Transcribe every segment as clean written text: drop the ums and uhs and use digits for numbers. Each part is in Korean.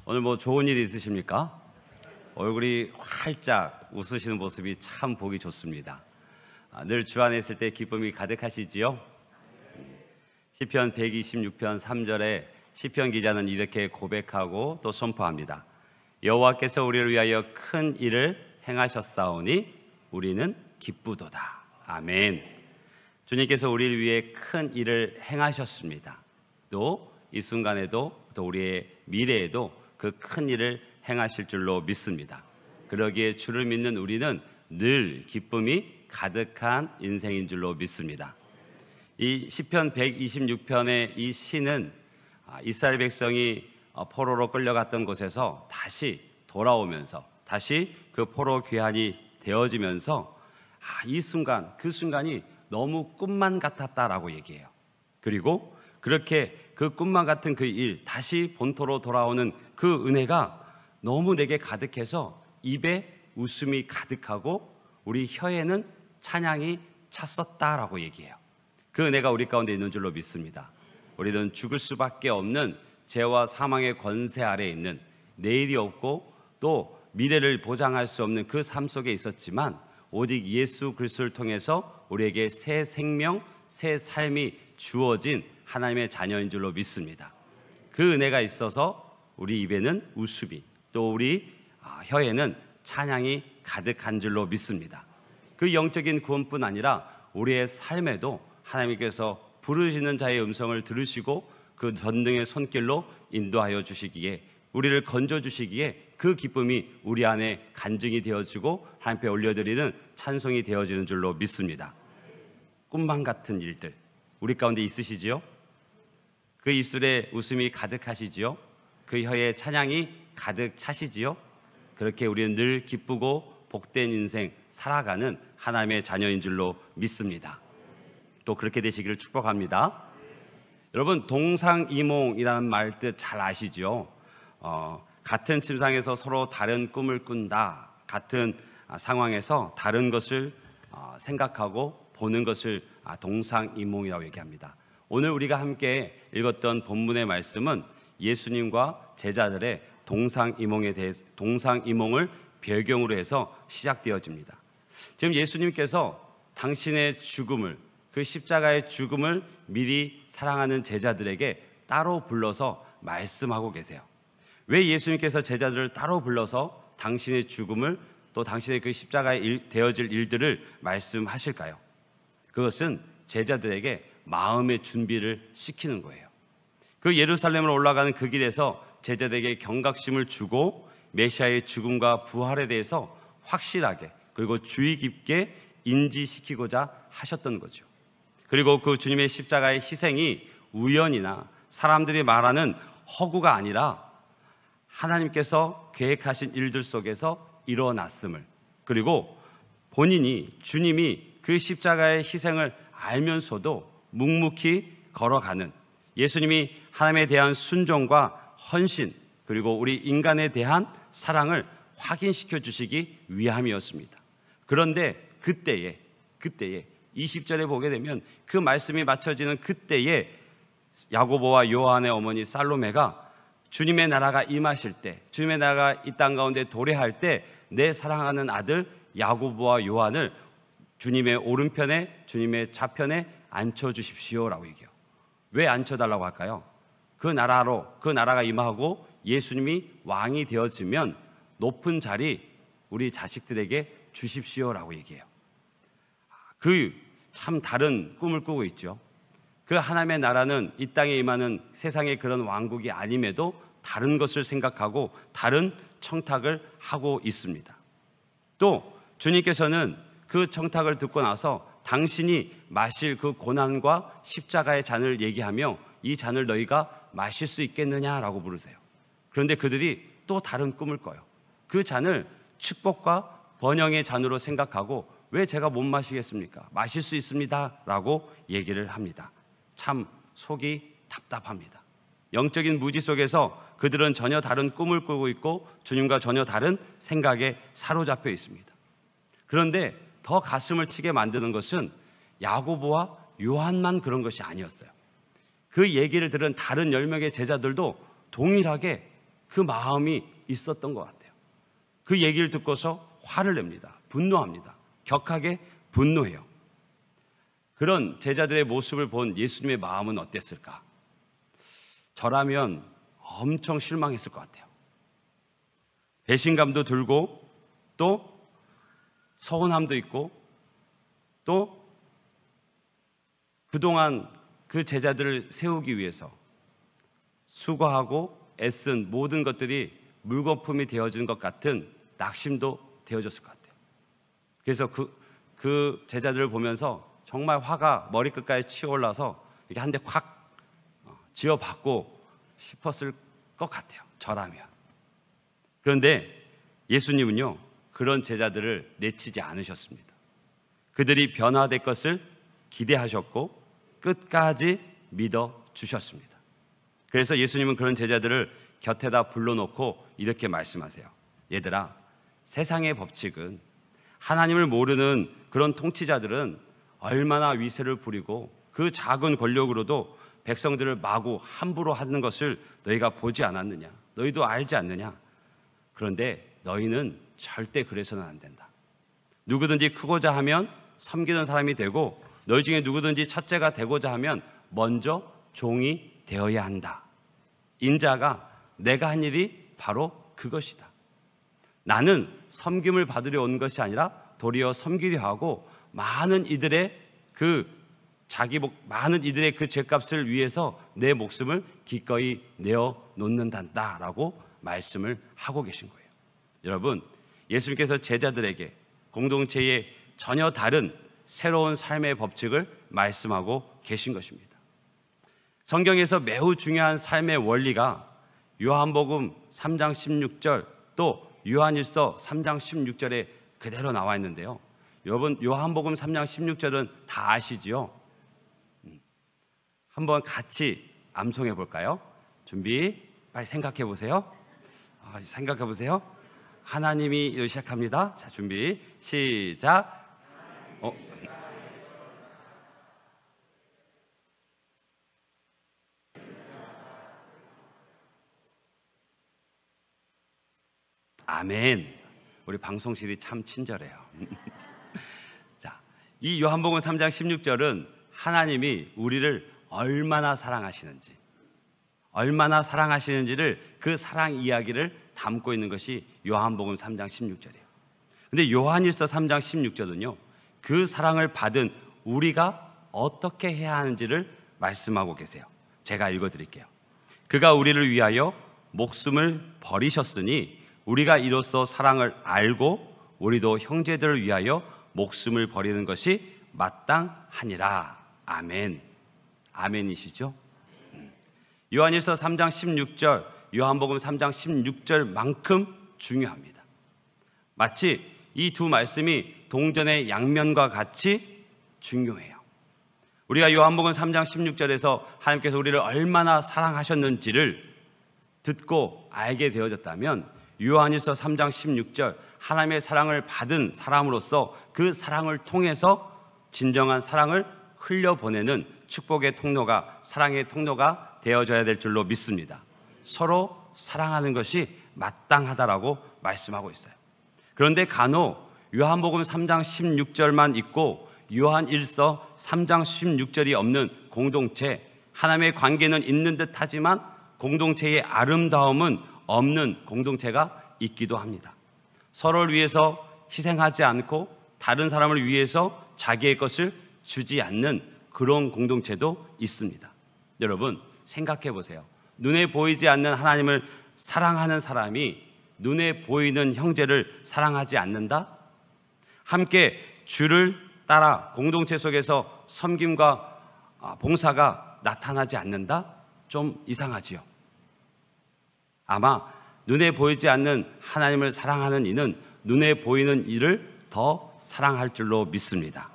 오늘 뭐 좋은 일 있으십니까? 얼굴이 활짝 웃으시는 모습이 참 보기 좋습니다. 늘 주 안에 있을 때 기쁨이 가득하시지요? 시편 126편 3절에 시편 기자는 이렇게 고백하고 또 선포합니다. 여호와께서 우리를 위하여 큰 일을 행하셨사오니 우리는 기쁘도다. 아멘. 주님께서 우리를 위해 큰 일을 행하셨습니다. 또 이 순간에도 또 우리의 미래에도 그 큰 일을 행하실 줄로 믿습니다. 그러기에 주를 믿는 우리는 늘 기쁨이 가득한 인생인 줄로 믿습니다. 이 시편 126편의 이 시는 이스라엘 백성이 포로로 끌려갔던 곳에서 다시 돌아오면서 다시 그 포로 귀환이 되어지면서 이 순간 그 순간이 너무 꿈만 같았다라고 얘기해요. 그리고 그렇게 그 꿈만 같은 그 일, 다시 본토로 돌아오는 그 은혜가 너무 내게 가득해서 입에 웃음이 가득하고 우리 혀에는 찬양이 찼었다라고 얘기해요. 그 은혜가 우리 가운데 있는 줄로 믿습니다. 우리는 죽을 수밖에 없는 죄와 사망의 권세 아래에 있는 내일이 없고 또 미래를 보장할 수 없는 그 삶 속에 있었지만 오직 예수 그리스도를 통해서 우리에게 새 생명, 새 삶이 주어진 하나님의 자녀인 줄로 믿습니다. 그 은혜가 있어서 우리 입에는 웃음이 또 우리 혀에는 찬양이 가득한 줄로 믿습니다. 그 영적인 구원뿐 아니라 우리의 삶에도 하나님께서 부르시는 자의 음성을 들으시고 그 전등의 손길로 인도하여 주시기에 우리를 건져주시기에 그 기쁨이 우리 안에 간증이 되어지고 하나님께 올려드리는 찬송이 되어지는 줄로 믿습니다. 꿈만 같은 일들 우리 가운데 있으시지요? 그 입술에 웃음이 가득하시지요? 그 혀에 찬양이 가득 차시지요? 그렇게 우리는 늘 기쁘고 복된 인생 살아가는 하나님의 자녀인 줄로 믿습니다. 또 그렇게 되시기를 축복합니다. 여러분, 동상이몽이라는 말 뜻 잘 아시죠? 같은 침상에서 서로 다른 꿈을 꾼다. 같은 상황에서 다른 것을 생각하고 보는 것을 동상이몽이라고 얘기합니다. 오늘 우리가 함께 읽었던 본문의 말씀은 예수님과 제자들의 동상이몽을 배경으로 해서 시작되어집니다. 지금 예수님께서 당신의 죽음을, 그 십자가의 죽음을 미리 사랑하는 제자들에게 따로 불러서 말씀하고 계세요. 왜 예수님께서 제자들을 따로 불러서 당신의 죽음을 또 당신의 그 십자가에 되어질 일들을 말씀하실까요? 그것은 제자들에게 마음의 준비를 시키는 거예요. 그 예루살렘으로 올라가는 그 길에서 제자들에게 경각심을 주고 메시아의 죽음과 부활에 대해서 확실하게 그리고 주의 깊게 인지시키고자 하셨던 거죠. 그리고 그 주님의 십자가의 희생이 우연이나 사람들이 말하는 허구가 아니라 하나님께서 계획하신 일들 속에서 일어났음을, 그리고 본인이 주님이 그 십자가의 희생을 알면서도 묵묵히 걸어가는 예수님이 하나님에 대한 순종과 헌신 그리고 우리 인간에 대한 사랑을 확인시켜 주시기 위함이었습니다. 그런데 그때에 20절에 보게 되면 그 말씀이 맞춰지는 그때에 야고보와 요한의 어머니 살로메가 주님의 나라가 임하실 때, 주님의 나라가 이 땅 가운데 도래할 때 내 사랑하는 아들 야고보와 요한을 주님의 오른편에, 주님의 좌편에 앉혀주십시오라고 얘기해요. 왜 앉혀달라고 할까요? 그 나라가 임하고 예수님이 왕이 되어지면 높은 자리 우리 자식들에게 주십시오라고 얘기해요. 그 참 다른 꿈을 꾸고 있죠. 그 하나님의 나라는 이 땅에 임하는 세상의 그런 왕국이 아님에도 다른 것을 생각하고 다른 청탁을 하고 있습니다. 또 주님께서는 그 청탁을 듣고 나서 당신이 마실 그 고난과 십자가의 잔을 얘기하며 이 잔을 너희가 마실 수 있겠느냐라고 물으세요. 그런데 그들이 또 다른 꿈을 꿔요. 그 잔을 축복과 번영의 잔으로 생각하고 왜 제가 못 마시겠습니까? 마실 수 있습니다 라고 얘기를 합니다. 참 속이 답답합니다. 영적인 무지 속에서 그들은 전혀 다른 꿈을 꾸고 있고 주님과 전혀 다른 생각에 사로잡혀 있습니다. 그런데 더 가슴을 치게 만드는 것은 야고보와 요한만 그런 것이 아니었어요. 그 얘기를 들은 다른 10명의 제자들도 동일하게 그 마음이 있었던 것 같아요. 그 얘기를 듣고서 화를 냅니다. 분노합니다. 격하게 분노해요. 그런 제자들의 모습을 본 예수님의 마음은 어땠을까? 저라면 엄청 실망했을 것 같아요. 배신감도 들고 또 서운함도 있고 또 그동안 그 제자들을 세우기 위해서 수고하고 애쓴 모든 것들이 물거품이 되어진 것 같은 낙심도 되어졌을 것 같아요. 그래서 그 제자들을 보면서 정말 화가 머리끝까지 치올라서 이렇게 한 대 확 쥐어받고 싶었을 것 같아요. 저라면. 그런데 예수님은요, 그런 제자들을 내치지 않으셨습니다. 그들이 변화될 것을 기대하셨고 끝까지 믿어주셨습니다. 그래서 예수님은 그런 제자들을 곁에다 불러놓고 이렇게 말씀하세요. 얘들아, 세상의 법칙은 하나님을 모르는 그런 통치자들은 얼마나 위세를 부리고 그 작은 권력으로도 백성들을 마구 함부로 하는 것을 너희가 보지 않았느냐? 너희도 알지 않느냐? 그런데 너희는 절대 그래서는 안 된다. 누구든지 크고자 하면 섬기는 사람이 되고 너희 중에 누구든지 첫째가 되고자 하면 먼저 종이 되어야 한다. 인자가 내가 한 일이 바로 그것이다. 나는 섬김을 받으려 온 것이 아니라 도리어 섬기려 하고 많은 이들의 그 죄값을 위해서 내 목숨을 기꺼이 내어 놓는다라고 말씀을 하고 계신 거예요. 여러분, 예수님께서 제자들에게 공동체의 전혀 다른 새로운 삶의 법칙을 말씀하고 계신 것입니다. 성경에서 매우 중요한 삶의 원리가 요한복음 3장 16절 또 요한일서 3장 16절에 그대로 나와 있는데요. 여러분, 요한복음 3장 16절은 다 아시지요? 한번 같이 암송해 볼까요? 준비, 빨리 생각해 보세요. 생각해 보세요. 하나님이 시작합니다. 자, 준비, 시작. 아멘. 우리 방송실이 참 친절해요. 자, 이 요한복음 3장 16절은 하나님이 우리를 얼마나 사랑하시는지를 그 사랑 이야기를 담고 있는 것이 요한복음 3장 16절이에요. 근데 요한일서 3장 16절은요, 그 사랑을 받은 우리가 어떻게 해야 하는지를 말씀하고 계세요. 제가 읽어드릴게요. 그가 우리를 위하여 목숨을 버리셨으니 우리가 이로써 사랑을 알고 우리도 형제들을 위하여 목숨을 버리는 것이 마땅하니라. 아멘. 아멘이시죠? 요한일서 3장 16절, 요한복음 3장 16절만큼 중요합니다. 마치 이 두 말씀이 동전의 양면과 같이 중요해요. 우리가 요한복음 3장 16절에서 하나님께서 우리를 얼마나 사랑하셨는지를 듣고 알게 되어졌다면 요한일서 3장 16절, 하나님의 사랑을 받은 사람으로서 그 사랑을 통해서 진정한 사랑을 흘려보내는 축복의 통로가, 사랑의 통로가 되어져야 될 줄로 믿습니다. 서로 사랑하는 것이 마땅하다라고 말씀하고 있어요. 그런데 간혹 요한복음 3장 16절만 있고 요한일서 3장 16절이 없는 공동체, 하나님의 관계는 있는 듯 하지만 공동체의 아름다움은 없는 공동체가 있기도 합니다. 서로를 위해서 희생하지 않고 다른 사람을 위해서 자기의 것을 주지 않는 그런 공동체도 있습니다. 여러분, 생각해 보세요. 눈에 보이지 않는 하나님을 사랑하는 사람이 눈에 보이는 형제를 사랑하지 않는다? 함께 주를 따라 공동체 속에서 섬김과 봉사가 나타나지 않는다? 좀 이상하지요. 아마 눈에 보이지 않는 하나님을 사랑하는 이는 눈에 보이는 이를 더 사랑할 줄로 믿습니다.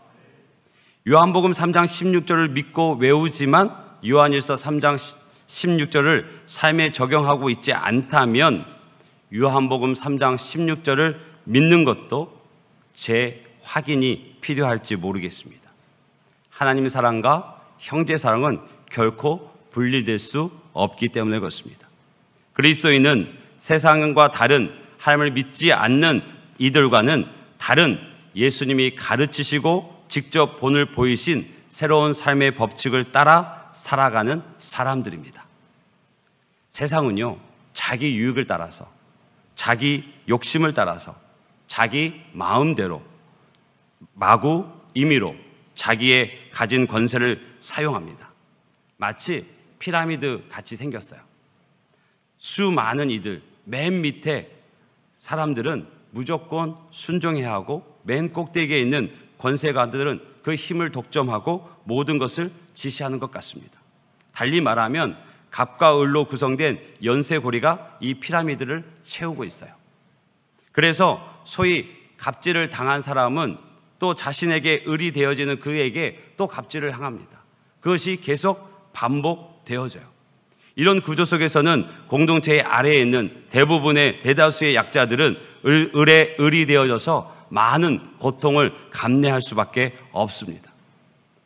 요한복음 3장 16절을 믿고 외우지만 요한일서 3장 16절을 삶에 적용하고 있지 않다면 요한복음 3장 16절을 믿는 것도 제 확인이 필요할지 모르겠습니다. 하나님 사랑과 형제 사랑은 결코 분리될 수 없기 때문에 그렇습니다. 그리스도인은 세상과 다른 하나님을 믿지 않는 이들과는 다른 예수님이 가르치시고 직접 본을 보이신 새로운 삶의 법칙을 따라 살아가는 사람들입니다. 세상은요, 자기 유익을 따라서, 자기 욕심을 따라서, 자기 마음대로 마구 임의로 자기의 가진 권세를 사용합니다. 마치 피라미드 같이 생겼어요. 수많은 이들, 맨 밑에 사람들은 무조건 순종해야 하고, 맨 꼭대기에 있는 권세가들은 그 힘을 독점하고 모든 것을 지시하는 것 같습니다. 달리 말하면 갑과 을로 구성된 연쇄고리가 이 피라미드를 채우고 있어요. 그래서 소위 갑질을 당한 사람은 또 자신에게 을이 되어지는 그에게 또 갑질을 향합니다. 그것이 계속 반복되어져요. 이런 구조 속에서는 공동체의 아래에 있는 대부분의 대다수의 약자들은 을의 을이 되어져서 많은 고통을 감내할 수밖에 없습니다.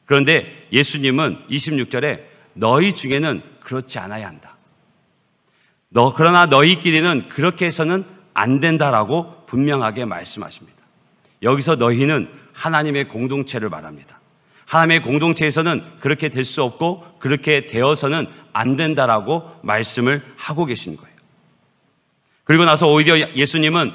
그런데 예수님은 26절에 너희 중에는 그렇지 않아야 한다. 그러나 너희끼리는 그렇게 해서는 안 된다라고 분명하게 말씀하십니다. 여기서 너희는 하나님의 공동체를 말합니다. 하나님의 공동체에서는 그렇게 될 수 없고 그렇게 되어서는 안 된다라고 말씀을 하고 계신 거예요. 그리고 나서 오히려 예수님은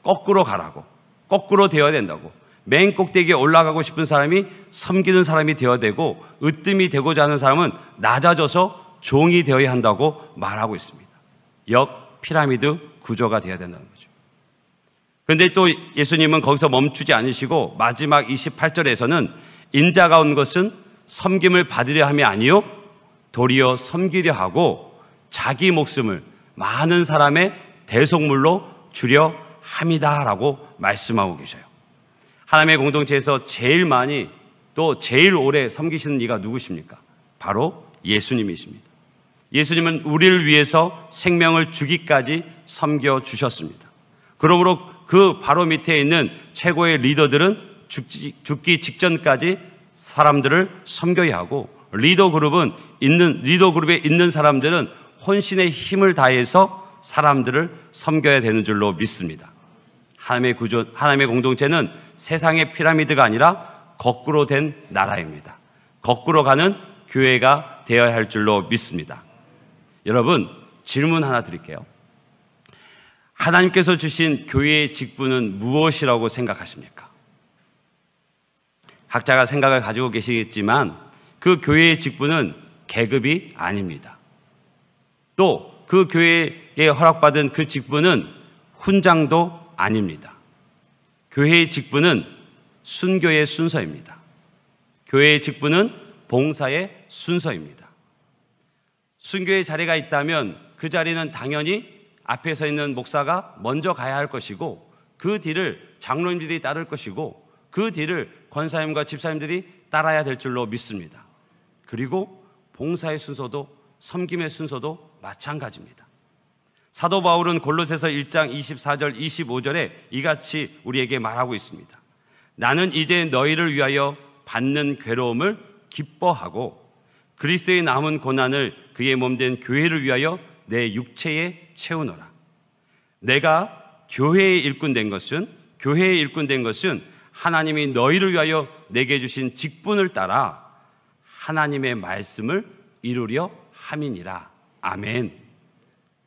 거꾸로 가라고, 거꾸로 되어야 된다고, 맨 꼭대기에 올라가고 싶은 사람이 섬기는 사람이 되어야 되고, 으뜸이 되고자 하는 사람은 낮아져서 종이 되어야 한다고 말하고 있습니다. 역 피라미드 구조가 되어야 된다는 거죠. 그런데 또 예수님은 거기서 멈추지 않으시고 마지막 28절에서는 인자가 온 것은 섬김을 받으려 함이 아니요 도리어 섬기려 하고 자기 목숨을 많은 사람의 대속물로 주려 함이다라고 말씀하고 계셔요. 하나님의 공동체에서 제일 많이 또 제일 오래 섬기시는 이가 누구십니까? 바로 예수님이십니다. 예수님은 우리를 위해서 생명을 주기까지 섬겨주셨습니다. 그러므로 그 바로 밑에 있는 최고의 리더들은 죽기 직전까지 사람들을 섬겨야 하고, 리더 그룹에 있는 사람들은 혼신의 힘을 다해서 사람들을 섬겨야 되는 줄로 믿습니다. 하나님의 공동체는 세상의 피라미드가 아니라 거꾸로 된 나라입니다. 거꾸로 가는 교회가 되어야 할 줄로 믿습니다. 여러분, 질문 하나 드릴게요. 하나님께서 주신 교회의 직분은 무엇이라고 생각하십니까? 각자가 생각을 가지고 계시겠지만 그 교회의 직분은 계급이 아닙니다. 또 그 교회에 허락받은 그 직분은 훈장도 아닙니다. 교회의 직분은 순교의 순서입니다. 교회의 직분은 봉사의 순서입니다. 순교의 자리가 있다면 그 자리는 당연히 앞에 서 있는 목사가 먼저 가야 할 것이고, 그 뒤를 장로님들이 따를 것이고, 그 뒤를 권사님과 집사님들이 따라야 될 줄로 믿습니다. 그리고 봉사의 순서도, 섬김의 순서도 마찬가지입니다. 사도 바울은 골로새서 1장 24절 25절에 이같이 우리에게 말하고 있습니다. 나는 이제 너희를 위하여 받는 괴로움을 기뻐하고 그리스도의 남은 고난을 그의 몸된 교회를 위하여 내 육체에 채우노라. 내가 교회의 일꾼 된 것은 하나님이 너희를 위하여 내게 주신 직분을 따라 하나님의 말씀을 이루려 함이니라. 아멘.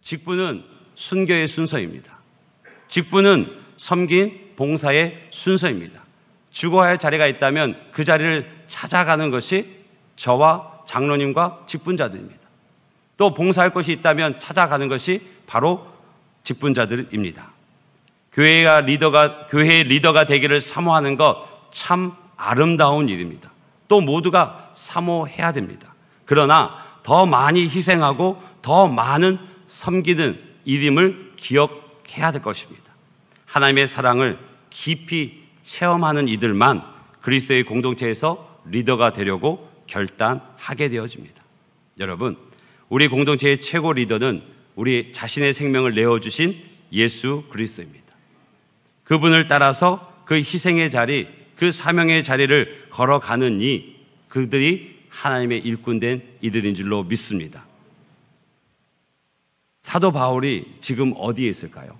직분은 순교의 순서입니다. 직분은 섬긴 봉사의 순서입니다. 죽어야 할 자리가 있다면 그 자리를 찾아가는 것이 저와 장로님과 직분자들입니다. 또 봉사할 것이 있다면 찾아가는 것이 바로 직분자들입니다. 교회의 리더가 되기를 사모하는 것 참 아름다운 일입니다. 또 모두가 사모해야 됩니다. 그러나 더 많이 희생하고 더 많은 섬기는 일임을 기억해야 될 것입니다. 하나님의 사랑을 깊이 체험하는 이들만 그리스도의 공동체에서 리더가 되려고 결단하게 되어집니다. 여러분, 우리 공동체의 최고 리더는 우리 자신의 생명을 내어주신 예수 그리스도입니다. 그분을 따라서 그 희생의 자리, 그 사명의 자리를 걸어가는 그들이 하나님의 일꾼된 이들인 줄로 믿습니다. 사도 바울이 지금 어디에 있을까요?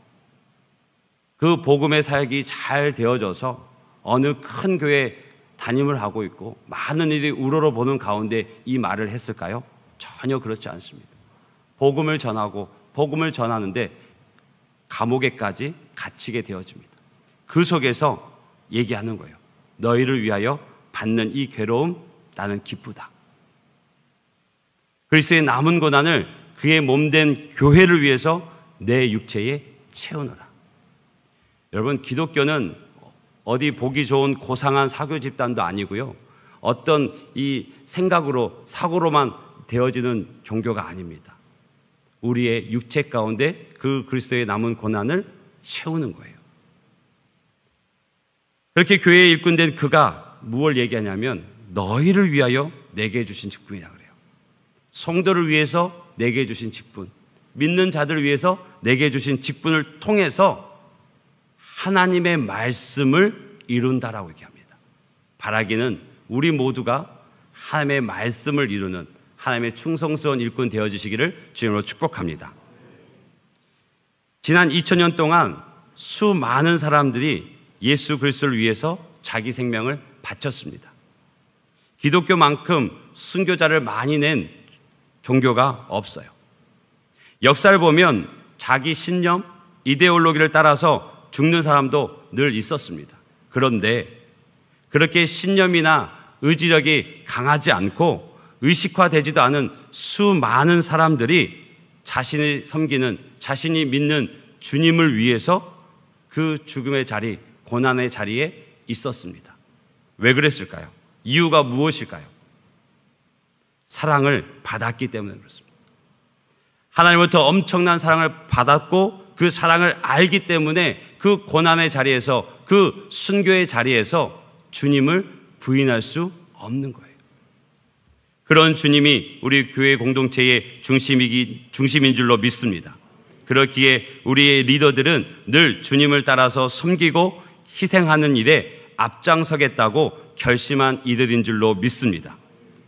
그 복음의 사역이 잘 되어져서 어느 큰 교회 담임을 하고 있고 많은 이들이 우러러보는 가운데 이 말을 했을까요? 전혀 그렇지 않습니다. 복음을 전하고 복음을 전하는데 감옥에까지 갇히게 되어집니다. 그 속에서 얘기하는 거예요. 너희를 위하여 받는 이 괴로움 나는 기쁘다. 그리스도의 남은 고난을 그의 몸된 교회를 위해서 내 육체에 채우노라. 여러분, 기독교는 어디 보기 좋은 고상한 사교 집단도 아니고요, 어떤 이 생각으로 사고로만 되어지는 종교가 아닙니다. 우리의 육체 가운데 그 그리스도의 남은 고난을 채우는 거예요. 그렇게 교회에 일꾼된 그가 무엇을 얘기하냐면 너희를 위하여 내게 주신 직분이라 그래요. 성도를 위해서 내게 주신 직분, 믿는 자들을 위해서 내게 주신 직분을 통해서 하나님의 말씀을 이룬다라고 얘기합니다. 바라기는 우리 모두가 하나님의 말씀을 이루는 하나님의 충성스러운 일꾼 되어지시기를 주님으로 축복합니다. 지난 2000년 동안 수많은 사람들이 예수 그리스도를 위해서 자기 생명을 바쳤습니다. 기독교만큼 순교자를 많이 낸 종교가 없어요. 역사를 보면 자기 신념, 이데올로기를 따라서 죽는 사람도 늘 있었습니다. 그런데 그렇게 신념이나 의지력이 강하지 않고 의식화되지도 않은 수많은 사람들이 자신이 섬기는, 자신이 믿는 주님을 위해서 그 죽음의 자리, 고난의 자리에 있었습니다. 왜 그랬을까요? 이유가 무엇일까요? 사랑을 받았기 때문에 그렇습니다. 하나님으로부터 엄청난 사랑을 받았고 그 사랑을 알기 때문에 그 고난의 자리에서, 그 순교의 자리에서 주님을 부인할 수 없는 거예요. 그런 주님이 우리 교회 공동체의 중심인 줄로 믿습니다. 그렇기에 우리의 리더들은 늘 주님을 따라서 섬기고 희생하는 일에 앞장서겠다고 결심한 이들인 줄로 믿습니다.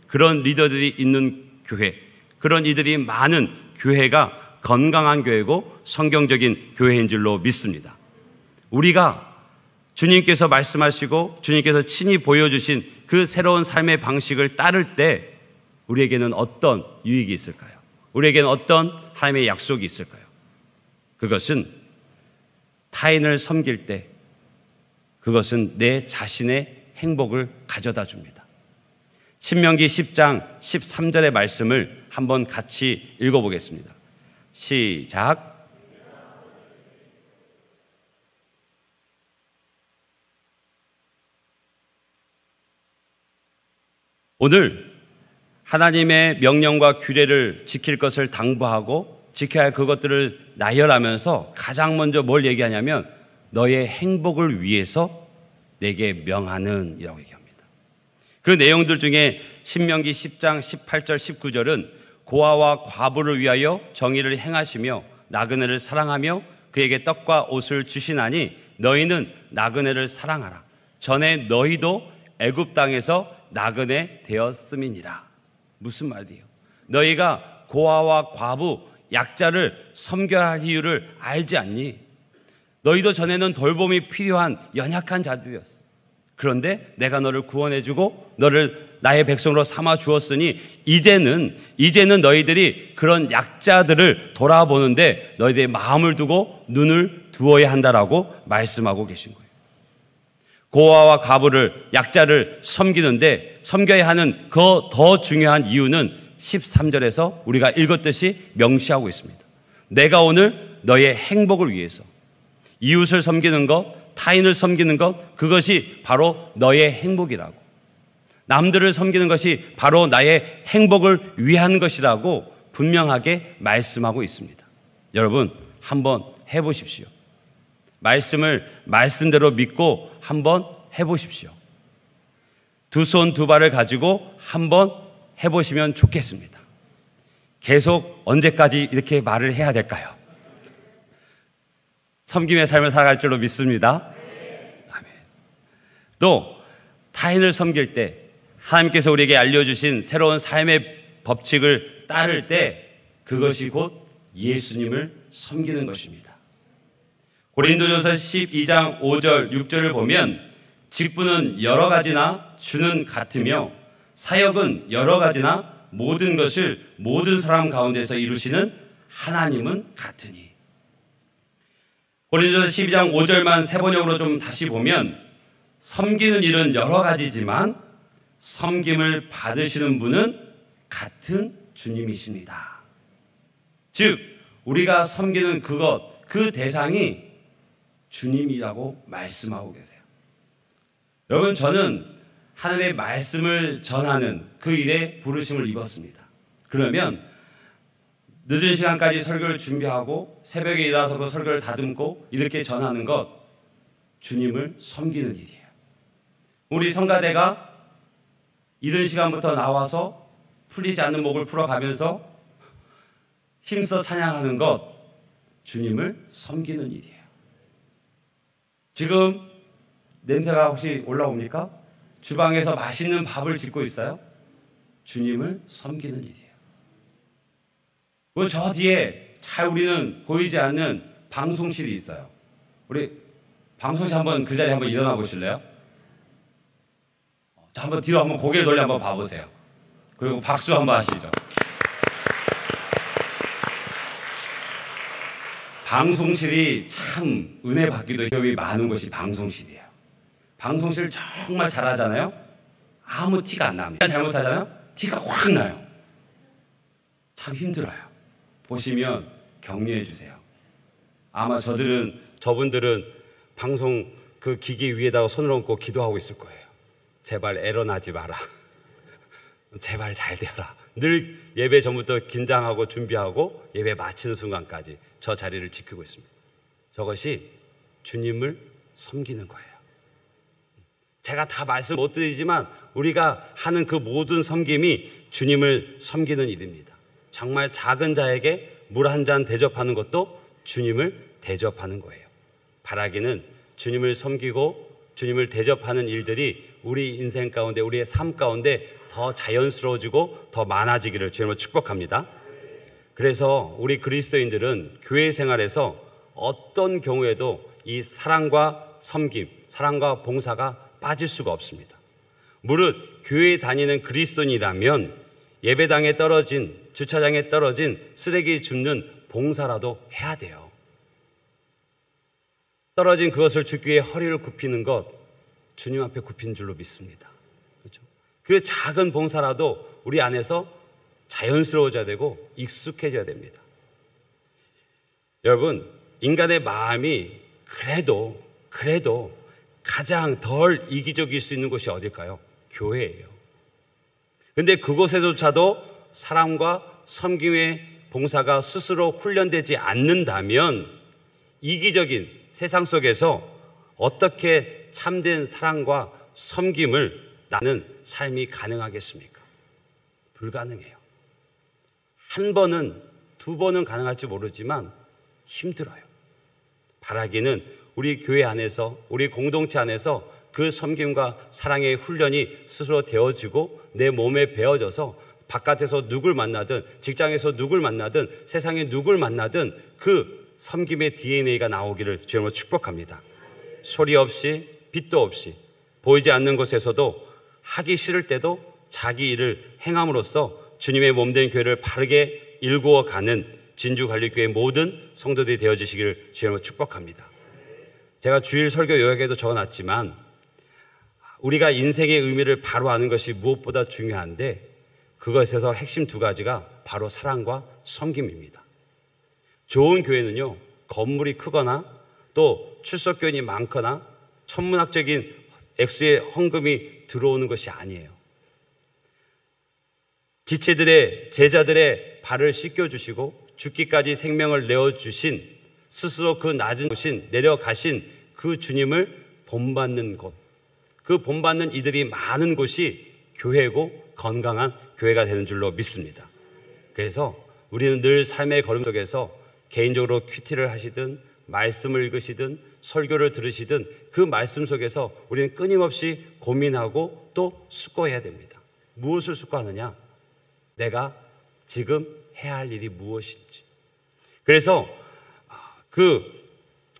그런 리더들이 있는 교회, 그런 이들이 많은 교회가 건강한 교회고 성경적인 교회인 줄로 믿습니다. 우리가 주님께서 말씀하시고 주님께서 친히 보여주신 그 새로운 삶의 방식을 따를 때 우리에게는 어떤 유익이 있을까요? 우리에게는 어떤 하나님의 약속이 있을까요? 그것은 타인을 섬길 때 그것은 내 자신의 행복을 가져다 줍니다. 신명기 10장 13절의 말씀을 한번 같이 읽어보겠습니다. 시작. 오늘 하나님의 명령과 규례를 지킬 것을 당부하고 지켜야 할 그것들을 나열하면서 가장 먼저 뭘 얘기하냐면 너의 행복을 위해서 내게 명하는 이라고 얘기합니다. 그 내용들 중에 신명기 10장 18절 19절은 고아와 과부를 위하여 정의를 행하시며 나그네를 사랑하며 그에게 떡과 옷을 주시나니 너희는 나그네를 사랑하라. 전에 너희도 애굽 땅에서 나그네 되었음이니라. 무슨 말이에요? 너희가 고아와 과부, 약자를 섬겨야 할 이유를 알지 않니? 너희도 전에는 돌봄이 필요한 연약한 자들이었어. 그런데 내가 너를 구원해주고 너를 나의 백성으로 삼아 주었으니 이제는 너희들이 그런 약자들을 돌아보는데 너희들의 마음을 두고 눈을 두어야 한다라고 말씀하고 계신 거예요. 고아와 과부를, 약자를 섬기는데 섬겨야 하는 그 더 중요한 이유는 13절에서 우리가 읽었듯이 명시하고 있습니다. 내가 오늘 너의 행복을 위해서 이웃을 섬기는 것, 타인을 섬기는 것, 그것이 바로 너의 행복이라고. 남들을 섬기는 것이 바로 나의 행복을 위한 것이라고 분명하게 말씀하고 있습니다. 여러분, 한번 해보십시오. 말씀을 말씀대로 믿고 한번 해보십시오. 두 손 두 발을 가지고 한번 해보시면 좋겠습니다. 계속 언제까지 이렇게 말을 해야 될까요? 섬김의 삶을 살아갈 줄로 믿습니다. 아멘. 또 타인을 섬길 때 하나님께서 우리에게 알려주신 새로운 삶의 법칙을 따를 때 그것이 곧 예수님을 섬기는 것입니다. 고린도전서 12장 5절 6절을 보면 직분은 여러 가지나 주는 같으며 사역은 여러 가지나 모든 것을 모든 사람 가운데서 이루시는 하나님은 같으니. 고린도전서 12장 5절만 세번역으로 좀 다시 보면 섬기는 일은 여러 가지지만 섬김을 받으시는 분은 같은 주님이십니다. 즉 우리가 섬기는 그것, 그 대상이 주님이라고 말씀하고 계세요. 여러분, 저는 하나님의 말씀을 전하는 그 일에 부르심을 입었습니다. 그러면 늦은 시간까지 설교를 준비하고 새벽에 일어나서 설교를 다듬고 이렇게 전하는 것, 주님을 섬기는 일이에요. 우리 성가대가 이른 시간부터 나와서 풀리지 않는 목을 풀어가면서 힘써 찬양하는 것, 주님을 섬기는 일이에요. 지금 냄새가 혹시 올라옵니까? 주방에서 맛있는 밥을 짓고 있어요? 주님을 섬기는 일이에요. 저 뒤에 잘 우리는 보이지 않는 방송실이 있어요. 우리 방송실 한번 그 자리에 한번 일어나 보실래요? 자, 한번 뒤로 한번 고개를 돌려 한번 봐보세요. 그리고 박수 한번 하시죠. 방송실이 참 은혜 받기도 기업이 많은 곳이 방송실이에요. 방송실 정말 잘하잖아요. 아무 티가 안 납니다. 잘못하잖아요. 티가 확 나요. 참 힘들어요. 보시면 격려해 주세요. 아마 저분들은 방송 그 기기 위에다가 손을 얹고 기도하고 있을 거예요. 제발 에러 나지 마라. 제발 잘 되어라. 늘 예배 전부터 긴장하고 준비하고 예배 마치는 순간까지 저 자리를 지키고 있습니다. 저것이 주님을 섬기는 거예요. 제가 다 말씀 못 드리지만 우리가 하는 그 모든 섬김이 주님을 섬기는 일입니다. 정말 작은 자에게 물 한 잔 대접하는 것도 주님을 대접하는 거예요. 바라기는 주님을 섬기고 주님을 대접하는 일들이 우리 인생 가운데, 우리의 삶 가운데 더 자연스러워지고 더 많아지기를 주님으로 축복합니다. 그래서 우리 그리스도인들은 교회 생활에서 어떤 경우에도 이 사랑과 섬김, 사랑과 봉사가 빠질 수가 없습니다. 무릇 교회에 다니는 그리스도인이라면 예배당에 떨어진, 주차장에 떨어진 쓰레기 줍는 봉사라도 해야 돼요. 떨어진 그것을 줍기 위해 허리를 굽히는 것, 주님 앞에 굽힌 줄로 믿습니다. 그렇죠? 그 작은 봉사라도 우리 안에서 자연스러워져야 되고 익숙해져야 됩니다. 여러분, 인간의 마음이 그래도 가장 덜 이기적일 수 있는 곳이 어딜까요? 교회예요. 근데 그곳에조차도 사랑과 섬김의 봉사가 스스로 훈련되지 않는다면 이기적인 세상 속에서 어떻게 참된 사랑과 섬김을 나는 삶이 가능하겠습니까? 불가능해요. 한 번은, 두 번은 가능할지 모르지만 힘들어요. 바라기는 우리 교회 안에서, 우리 공동체 안에서 그 섬김과 사랑의 훈련이 스스로 되어지고 내 몸에 배어져서 바깥에서 누굴 만나든, 직장에서 누굴 만나든, 세상에 누굴 만나든 그 섬김의 DNA가 나오기를 주님으로 축복합니다. 소리 없이, 빛도 없이, 보이지 않는 곳에서도 하기 싫을 때도 자기 일을 행함으로써 주님의 몸된 교회를 바르게 일구어가는 진주관리교회 모든 성도들이 되어주시기를 주님으로 축복합니다. 제가 주일 설교 요약에도 적어놨지만 우리가 인생의 의미를 바로 아는 것이 무엇보다 중요한데 그것에서 핵심 두 가지가 바로 사랑과 섬김입니다. 좋은 교회는요, 건물이 크거나 또 출석교인이 많거나 천문학적인 액수의 헌금이 들어오는 것이 아니에요. 지체들의, 제자들의 발을 씻겨주시고 죽기까지 생명을 내어주신, 스스로 그 낮은 곳인 내려가신 그 주님을 본받는 곳, 그 본받는 이들이 많은 곳이 교회고 건강한 교회가 되는 줄로 믿습니다. 그래서 우리는 늘 삶의 걸음 속에서 개인적으로 큐티를 하시든 말씀을 읽으시든 설교를 들으시든 그 말씀 속에서 우리는 끊임없이 고민하고 또 숙고해야 됩니다. 무엇을 숙고하느냐? 내가 지금 해야 할 일이 무엇인지. 그래서 그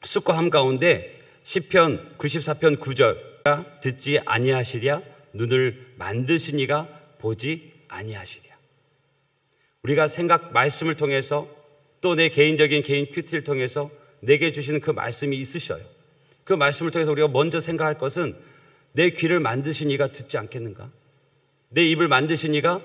숙고함 가운데 시편 94편 9절 듣지 아니하시랴 눈을 만드신 이가 보지 아니하시랴. 우리가 생각 말씀을 통해서 또 내 개인적인 개인 큐티를 통해서 내게 주시는 그 말씀이 있으셔요. 그 말씀을 통해서 우리가 먼저 생각할 것은 내 귀를 만드신 이가 듣지 않겠는가? 내 입을 만드신 이가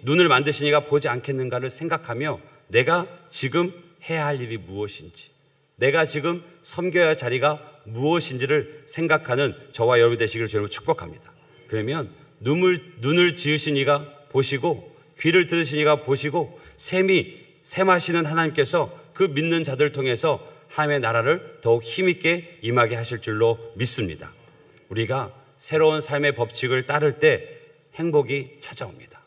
눈을 만드신 이가 보지 않겠는가를 생각하며 내가 지금 해야 할 일이 무엇인지, 내가 지금 섬겨야 할 자리가 무엇인지를 생각하는 저와 여러분 되시기를 주님으로 축복합니다. 그러면 눈을 지으신 이가 보시고 귀를 들으신 이가 보시고 샘하시는 하나님께서 그 믿는 자들을 통해서 하나님의 나라를 더욱 힘있게 임하게 하실 줄로 믿습니다. 우리가 새로운 삶의 법칙을 따를 때 행복이 찾아옵니다.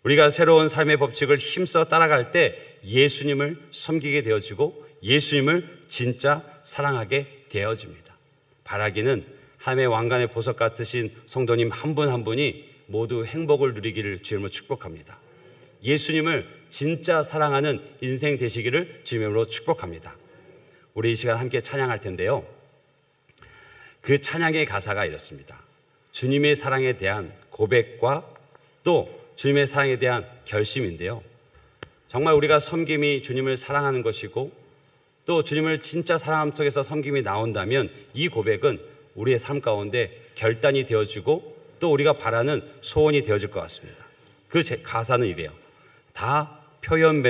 우리가 새로운 삶의 법칙을 힘써 따라갈 때 예수님을 섬기게 되어지고 예수님을 진짜 사랑하게 되어집니다. 바라기는 하나님의 왕관의 보석 같으신 성도님 한 분 한 분이 모두 행복을 누리기를 주님으로 축복합니다. 예수님을 진짜 사랑하는 인생 되시기를 주님으로 축복합니다. 우리 이 시간 함께 찬양할 텐데요, 그 찬양의 가사가 이렇습니다. 주님의 사랑에 대한 고백과 또 주님의 사랑에 대한 결심인데요, 정말 우리가 섬김이 주님을 사랑하는 것이고 또 주님을 진짜 사랑함 속에서 섬김이 나온다면 이 고백은 우리의 삶 가운데 결단이 되어지고 또 우리가 바라는 소원이 되어질 것 같습니다. 그 가사는 이래요. 다 표현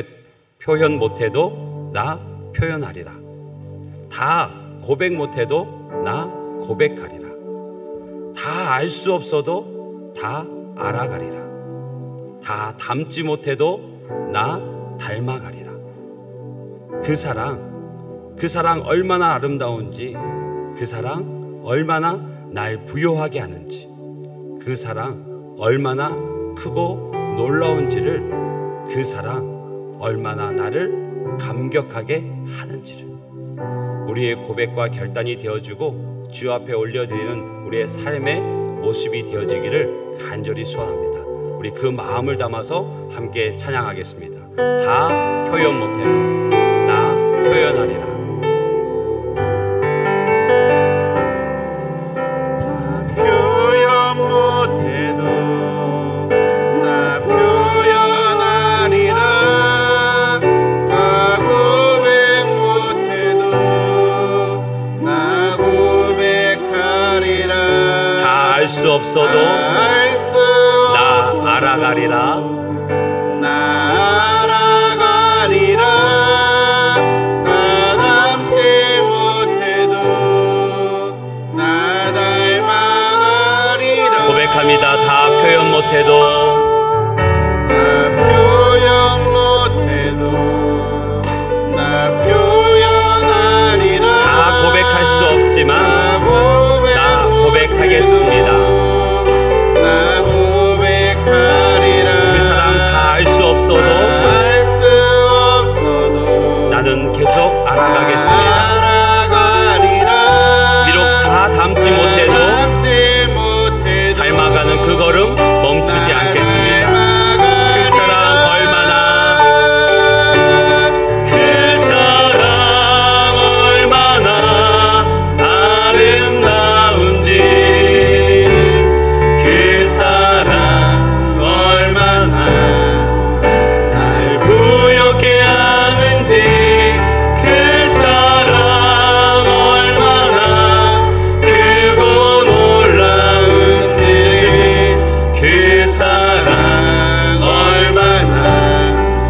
못해도 나 표현하리라. 다 고백 못해도 나 고백하리라. 다 알 수 없어도 다 알아가리라. 다 닮지 못해도 나 닮아가리라. 그 사랑 얼마나 아름다운지, 그 사랑 얼마나 날 부요하게 하는지, 그 사랑 얼마나 크고 놀라운지를, 그 사랑 얼마나 나를 감격하게 하는지를 우리의 고백과 결단이 되어주고 주 앞에 올려드리는 우리의 삶의 모습이 되어지기를 간절히 소원합니다. 우리 그 마음을 담아서 함께 찬양하겠습니다. 다 표현 못해도 나 표현하리라. 알 수 없어도 나 알아가리라. 다 닮지 못해도 나 닮아가리라. 고백합니다. 다 표현 못해도 나 표현하리라. 다 고백할 수 없지만 나 고백하겠습니다. 나 고백하리라. 그 사랑 다 알 수 없어도 나는 계속 알아가겠습니다. 비록 다 닮지 못해도 닮아가는 그 걸음 멈추지 않겠습니다. 그 사랑 얼마나 아름다운지, 그 사랑 얼마나 날 부욕해 하는지, 그 사랑 얼마나 크고 놀라운지, 그 사랑 얼마나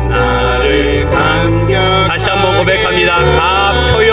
나를 감격. 다시 한번 고백합니다. 다 표현